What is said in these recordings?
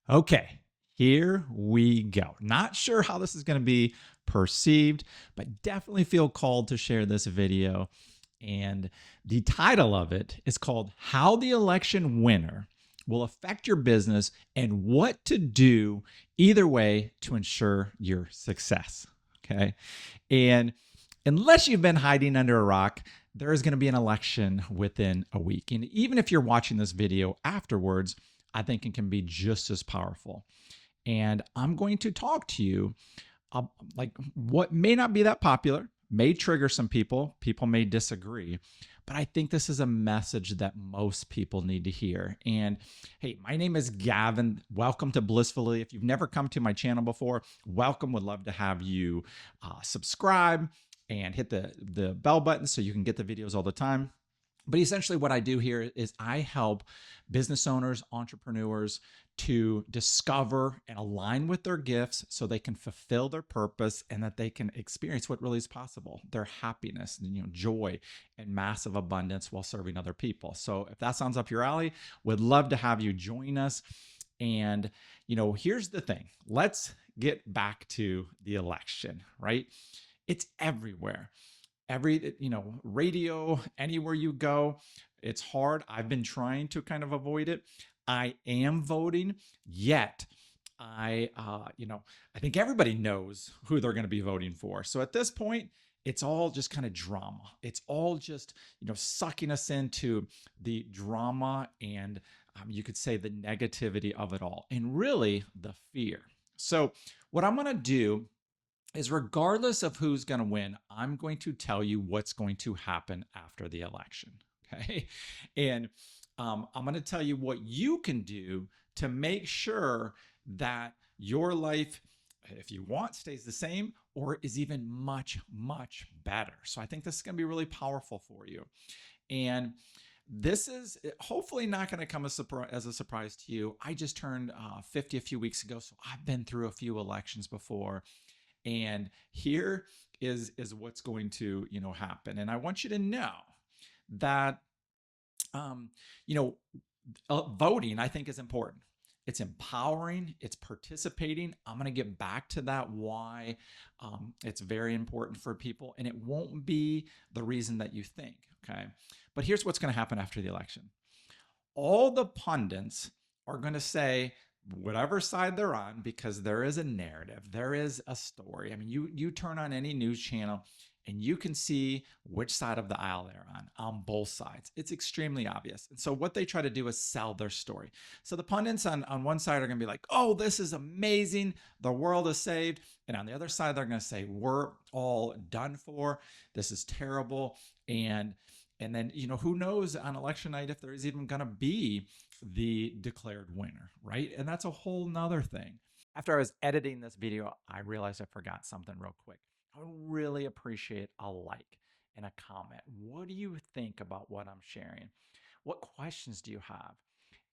Okay, here we go. Not sure how this is going to be perceived, but definitely feel called to share this video. And the title of it is called How the Election Winner Will Affect Your Business and What to Do Either Way to Ensure Your Success. Okay. And unless you've been hiding under a rock, there is going to be an election within a week. And even if you're watching this video afterwards, I think it can be just as powerful. And I'm going to talk to you like what may not be that popular, may trigger some people, people may disagree, but I think this is a message that most people need to hear. And hey, my name is Gavin. Welcome to Blissfully. If you've never come to my channel before, welcome. Would love to have you subscribe and hit the bell button so you can get the videos all the time. But essentially, what I do here is I help business owners, entrepreneurs to discover and align with their gifts so they can fulfill their purpose and that they can experience what really is possible, their happiness, joy, and massive abundance while serving other people. So if that sounds up your alley, would love to have you join us. And, here's the thing. Let's get back to the election, right? It's everywhere. Radio, anywhere you go, it's hard. I've been trying to kind of avoid it. I am voting, yet I think everybody knows who they're going to be voting for. So at this point, it's all just kind of drama. It's all just, sucking us into the drama and you could say the negativity of it all and really the fear. So what I'm going to do is regardless of who's going to win, I'm going to tell you what's going to happen after the election. Okay. And I'm going to tell you what you can do to make sure that your life, if you want, stays the same or is even much, much better. So I think this is going to be really powerful for you. And this is hopefully not going to come as a surprise to you. I just turned 50 a few weeks ago, so I've been through a few elections before. And here is what's going to happen. And I want you to know that voting, I think, is important. It's empowering. It's participating. I'm going to get back to that why it's very important for people, and it won't be the reason that you think. Okay, but here's what's going to happen after the election. All the pundits are going to say whatever side they're on because there is a narrative, there is a story. I mean, you turn on any news channel and you can see which side of the aisle they're on both sides. It's extremely obvious. And so what they try to do is sell their story. So the pundits on one side are going to be like, oh, this is amazing. The world is saved. And on the other side, they're going to say, we're all done for. This is terrible. And then, who knows on election night if there is even going to be the declared winner, right? And that's a whole nother thing. After I was editing this video, I realized I forgot something real quick. I would really appreciate a like and a comment. What do you think about what I'm sharing? What questions do you have?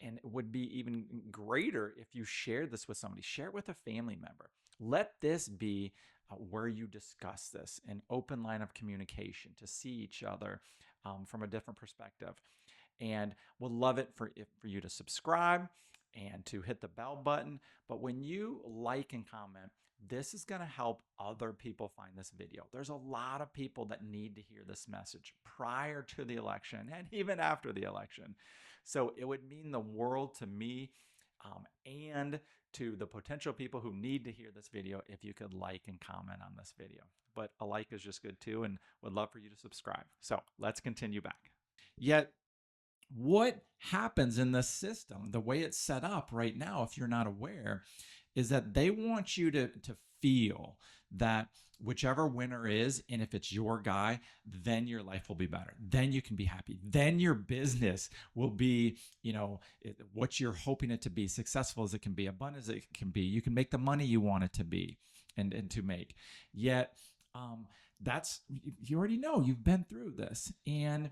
And it would be even greater if you share this with somebody. Share it with a family member. Let this be where you discuss this, an open line of communication to see each other from a different perspective. And would love it for you to subscribe and to hit the bell button. But when you like and comment, this is going to help other people find this video. There's a lot of people that need to hear this message prior to the election and even after the election. So it would mean the world to me and to the potential people who need to hear this video if you could like and comment on this video. But a like is just good too, and would love for you to subscribe. So let's continue back. Yet, what happens in the system, the way it's set up right now, if you're not aware, is that they want you to feel that whichever winner is, and if it's your guy, then your life will be better. Then you can be happy. Then your business will be, what you're hoping it to be, successful as it can be, abundant as it can be. You can make the money you want it to be and to make. Yet, you already know, you've been through this. And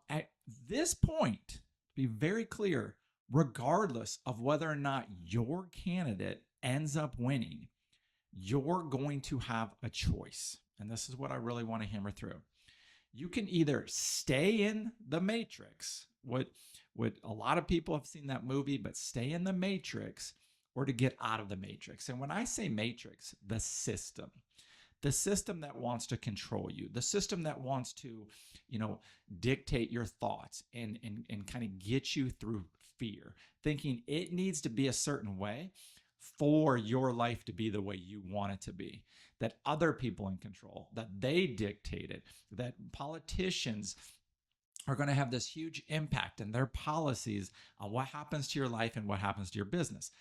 at this point, to be very clear, regardless of whether or not your candidate ends up winning, you're going to have a choice. And this is what I really want to hammer through. You can either stay in the matrix, what a lot of people have seen that movie, but stay in the matrix or to get out of the matrix. And when I say matrix, the system that wants to control you, the system that wants to, dictate your thoughts and kind of get you through fear, thinking it needs to be a certain way for your life to be the way you want it to be, that other people in control, that they dictate it, that politicians are going to have this huge impact in their policies on what happens to your life and what happens to your business.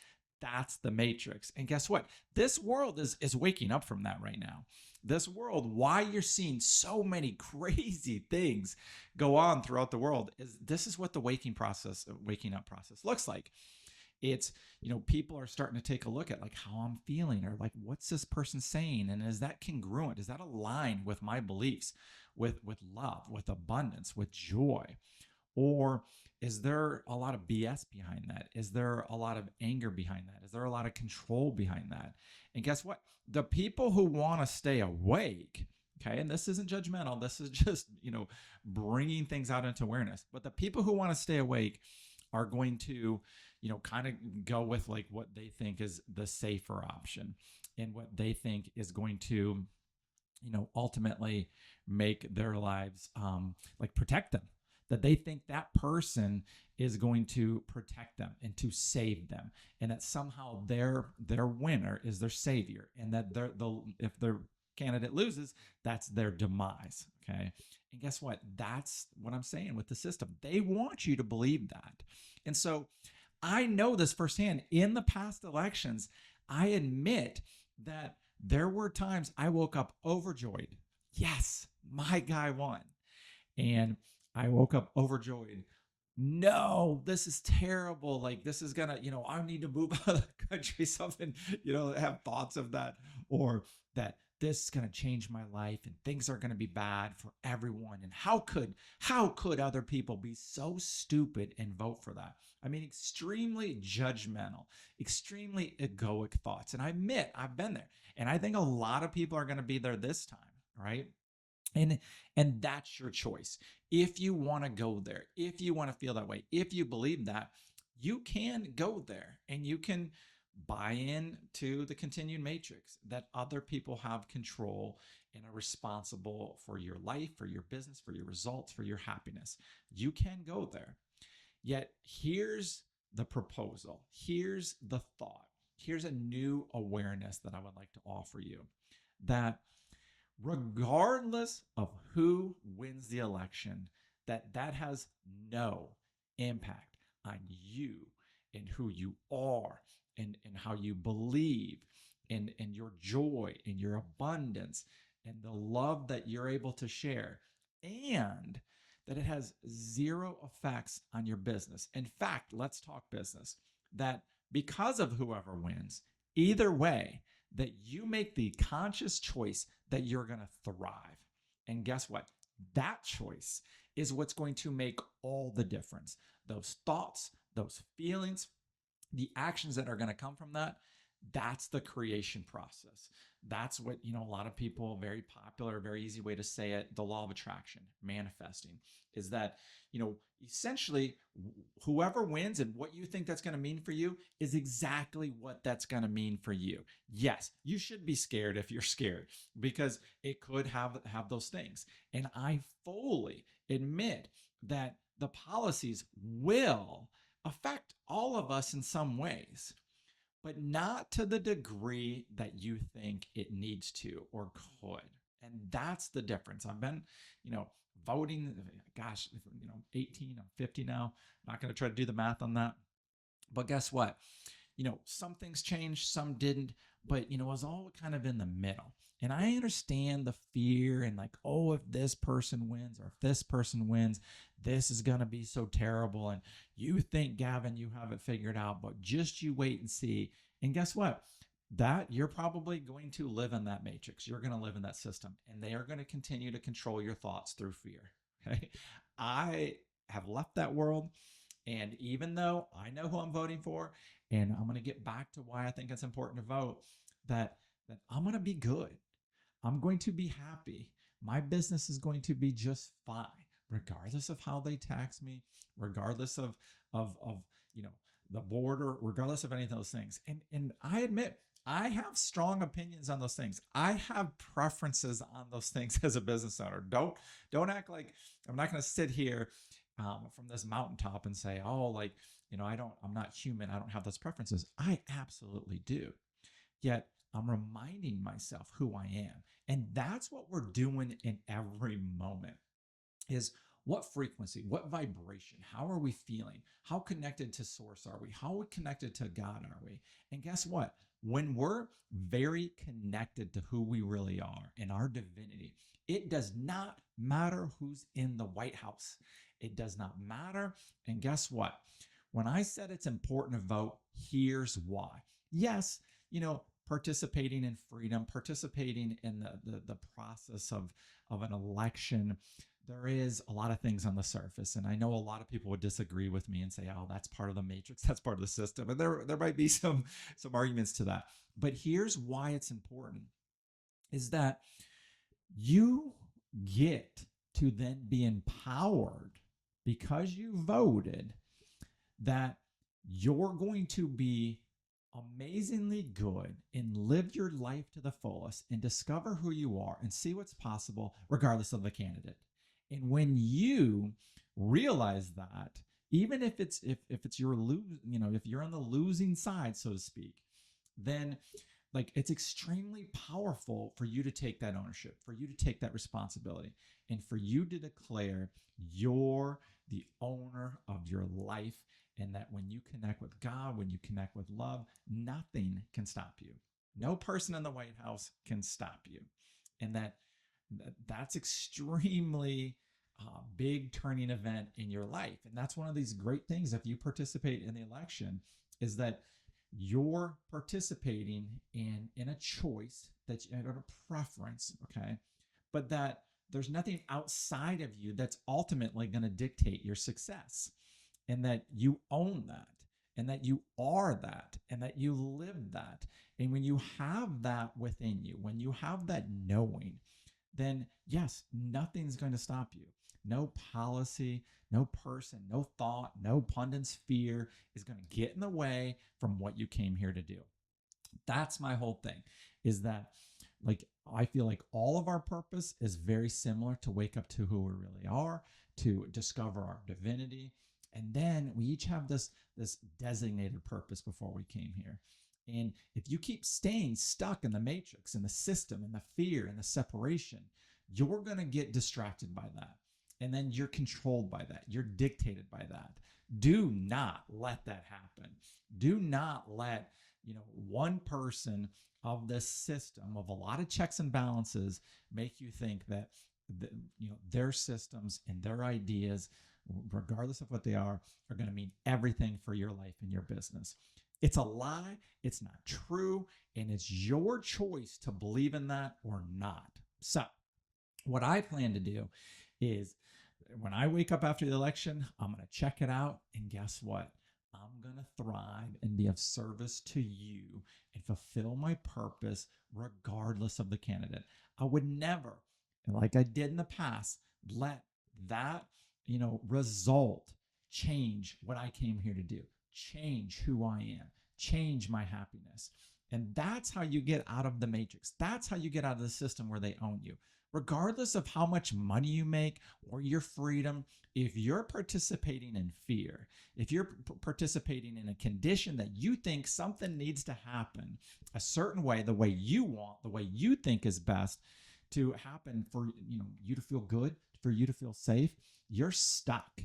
That's the matrix. And guess what? This world is waking up from that right now. This world, why you're seeing so many crazy things go on throughout the world, is this is what the waking up process looks like. It's, people are starting to take a look at like how I'm feeling, or like, what's this person saying? And is that congruent? Does that align with my beliefs, with love, with abundance, with joy? Or is there a lot of BS behind that? Is there a lot of anger behind that? Is there a lot of control behind that? And guess what? The people who want to stay awake, okay, and this isn't judgmental, this is just, bringing things out into awareness. But the people who want to stay awake are going to, kind of go with like what they think is the safer option, and what they think is going to, ultimately make their lives like protect them. That they think that person is going to protect them and to save them, and that somehow their winner is their savior, and that if their candidate loses, that's their demise. Okay. And guess what? That's what I'm saying with the system. They want you to believe that. And so I know this firsthand. In the past elections, I admit that there were times I woke up overjoyed. Yes, my guy won. And I woke up overjoyed. No, this is terrible. Like, this is gonna, I need to move out of the country. Something, have thoughts of that, or that this is gonna change my life and things are gonna be bad for everyone. And how could other people be so stupid and vote for that? I mean, extremely judgmental, extremely egoic thoughts. And I admit I've been there. And I think a lot of people are gonna be there this time, right? And that's your choice. If you want to go there, if you want to feel that way, if you believe that, you can go there, and you can buy in to the continued matrix that other people have control and are responsible for your life, for your business, for your results, for your happiness. You can go there. Yet here's the proposal. Here's the thought. Here's a new awareness that I would like to offer you, that regardless of who wins the election, that has no impact on you and who you are, and how you believe, and your joy and your abundance and the love that you're able to share, and that it has zero effects on your business. In fact, let's talk business, that because of whoever wins, either way, that you make the conscious choice that you're going to thrive. And guess what? That choice is what's going to make all the difference. Those thoughts, those feelings, the actions that are going to come from that, that's the creation process. That's what, a lot of people, very popular, very easy way to say it, the law of attraction, manifesting, is that, essentially whoever wins and what you think that's going to mean for you is exactly what that's going to mean for you. Yes, you should be scared if you're scared, because it could have those things. And I fully admit that the policies will affect all of us in some ways, but not to the degree that you think it needs to or could. And that's the difference. I've been, voting, 18, I'm 50 now. I'm not going to try to do the math on that. But guess what? Some things changed, some didn't, but, it was all kind of in the middle. And I understand the fear and like, oh, if this person wins or if this person wins, this is going to be so terrible. And you think, Gavin, you have it figured out, but just you wait and see. And guess what? That you're probably going to live in that matrix. You're going to live in that system, and they are going to continue to control your thoughts through fear. Okay. I have left that world. And even though I know who I'm voting for, and I'm going to get back to why I think it's important to vote, that I'm going to be good. I'm going to be happy. My business is going to be just fine, regardless of how they tax me, regardless of the border, regardless of any of those things. And I admit, I have strong opinions on those things. I have preferences on those things as a business owner. Don't act like I'm not going to sit here from this mountaintop and say, oh, like, I'm not human. I don't have those preferences. I absolutely do. Yet I'm reminding myself who I am. And that's what we're doing in every moment is what frequency, what vibration, how are we feeling? How connected to source are we? How connected to God are we? And guess what? When we're very connected to who we really are and our divinity, it does not matter who's in the White House. It does not matter. And guess what? When I said it's important to vote, here's why. Yes, participating in freedom, participating in the process of an election, there is a lot of things on the surface. And I know a lot of people would disagree with me and say, oh, that's part of the matrix, that's part of the system. And there might be some arguments to that. But here's why it's important is that you get to then be empowered because you voted that you're going to be amazingly good and live your life to the fullest and discover who you are and see what's possible regardless of the candidate. And when you realize that, even if it's your if you're on the losing side, so to speak, then like it's extremely powerful for you to take that ownership, for you to take that responsibility, and for you to declare you're the owner of your life. And that when you connect with God, when you connect with love, nothing can stop you. No person in the White House can stop you. And that's extremely big turning event in your life. And that's one of these great things if you participate in the election is that you're participating in a choice that you have a preference, okay? But that there's nothing outside of you that's ultimately going to dictate your success. And that you own that, and that you are that, and that you live that. And when you have that within you, when you have that knowing, then yes, nothing's going to stop you. No policy, no person, no thought, no pundit's fear is going to get in the way from what you came here to do. That's my whole thing, is that like I feel like all of our purpose is very similar to wake up to who we really are, to discover our divinity. And then we each have this designated purpose before we came here. And if you keep staying stuck in the matrix, in the system, in the fear, in the separation, you're going to get distracted by that. And then you're controlled by that. You're dictated by that. Do not let that happen. Do not let, one person of this system of a lot of checks and balances make you think that, their systems and their ideas, regardless of what they are going to mean everything for your life and your business. It's a lie. It's not true. And it's your choice to believe in that or not. So what I plan to do is when I wake up after the election, I'm going to check it out. And guess what? I'm going to thrive and be of service to you and fulfill my purpose regardless of the candidate. I would never, like I did in the past, let that result change what I came here to do, change who I am, change my happiness. And that's how you get out of the matrix. That's how you get out of the system where they own you. Regardless of how much money you make or your freedom, if you're participating in fear, if you're participating in a condition that you think something needs to happen a certain way, the way you want, the way you think is best to happen for you to feel good, for you to feel safe, you're stuck.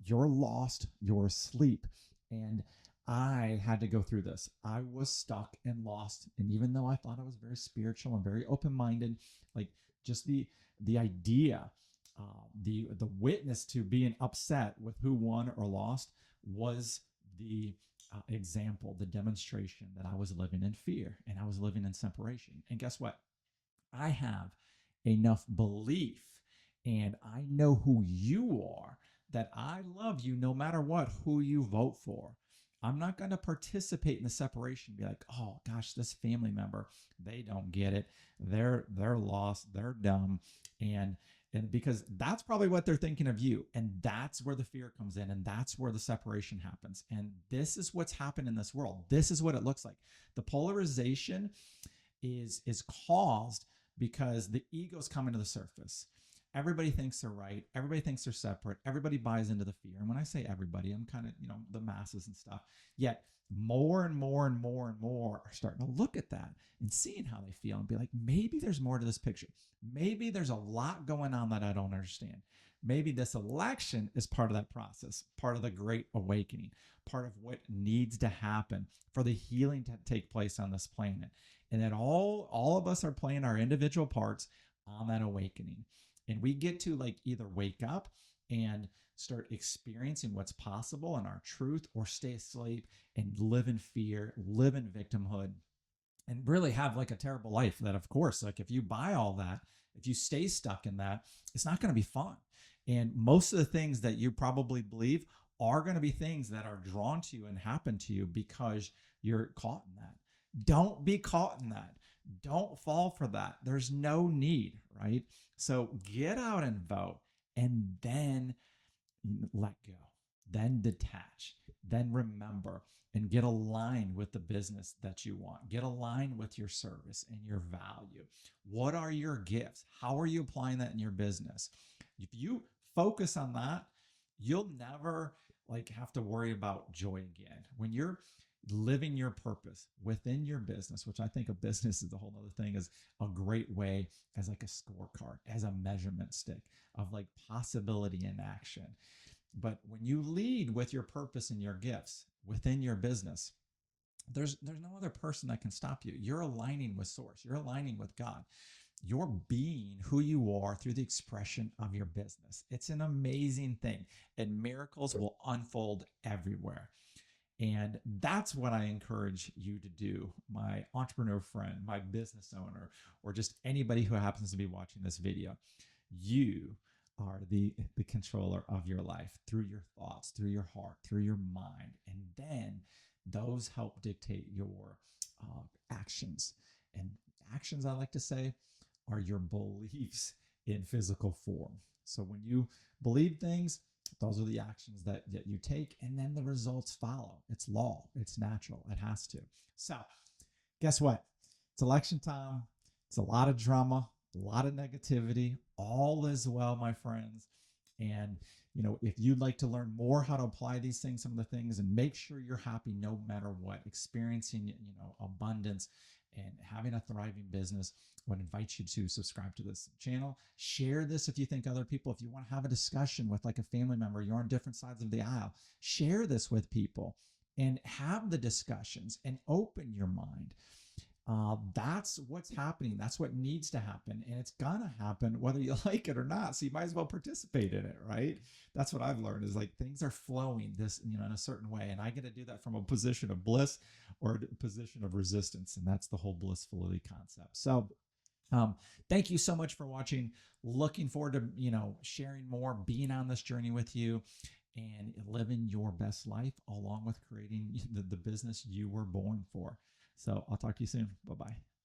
You're lost. You're asleep. And I had to go through this. I was stuck and lost. And even though I thought I was very spiritual and very open-minded, like just the idea, the witness to being upset with who won or lost was the example, the demonstration that I was living in fear and I was living in separation. And guess what? I have enough belief and I know who you are, that I love you no matter what, who you vote for. I'm not going to participate in the separation, be like, oh gosh, this family member, they don't get it. They're lost. They're dumb. And And because that's probably what they're thinking of you. And that's where the fear comes in. And that's where the separation happens. And this is what's happened in this world. This is what it looks like. The polarization is caused because the egos come into the surface. Everybody thinks they're right. Everybody thinks they're separate. Everybody buys into the fear. And when I say everybody, I'm kind of, the masses and stuff. Yet more and more and more and more are starting to look at that and seeing how they feel and be like, maybe there's more to this picture. Maybe there's a lot going on that I don't understand. Maybe this election is part of that process, part of the great awakening, part of what needs to happen for the healing to take place on this planet. And that all of us are playing our individual parts on that awakening. And we get to either wake up and start experiencing what's possible in our truth, or stay asleep and live in fear, live in victimhood, and really have a terrible life. That, of course, if you buy all that, if you stay stuck in that, it's not going to be fun. And most of the things that you probably believe are going to be things that are drawn to you and happen to you because you're caught in that. Don't be caught in that. Don't fall for that. There's no need, right? So get out and vote, and then let go, then detach, then remember, and get aligned with the business that you want. Get aligned with your service and your value. What are your gifts? How are you applying that in your business? If you focus on that, you'll never have to worry about joy again. When you're living your purpose within your business, which I think a business is a whole other thing, is a great way as a scorecard, as a measurement stick of possibility in action. But when you lead with your purpose and your gifts within your business, there's no other person that can stop you. You're aligning with source. You're aligning with God. You're being who you are through the expression of your business. It's an amazing thing, and miracles will unfold everywhere. And that's what I encourage you to do, my entrepreneur friend, my business owner, or just anybody who happens to be watching this video. You are the controller of your life through your thoughts, through your heart, through your mind. And then those help dictate your actions. And actions, I like to say, are your beliefs in physical form. So when you believe things, those are the actions that you take, and then the results follow. It's law. It's natural. It has to. So guess what? It's election time. It's a lot of drama, a lot of negativity. All is well, my friends. And, if you'd like to learn more how to apply these things, some of the things, and make sure you're happy no matter what, experiencing, abundance and having a thriving business, I would invite you to subscribe to this channel. Share this if you think other people, if you want to have a discussion with a family member, you're on different sides of the aisle, share this with people and have the discussions and open your mind. That's what's happening. That's what needs to happen. And it's going to happen whether you like it or not. So you might as well participate in it, right? That's what I've learned, is things are flowing this, in a certain way. And I get to do that from a position of bliss or a position of resistance. And that's the whole blissfully concept. So thank you so much for watching. Looking forward to, sharing more, being on this journey with you, and living your best life along with creating the business you were born for. So I'll talk to you soon. Bye-bye.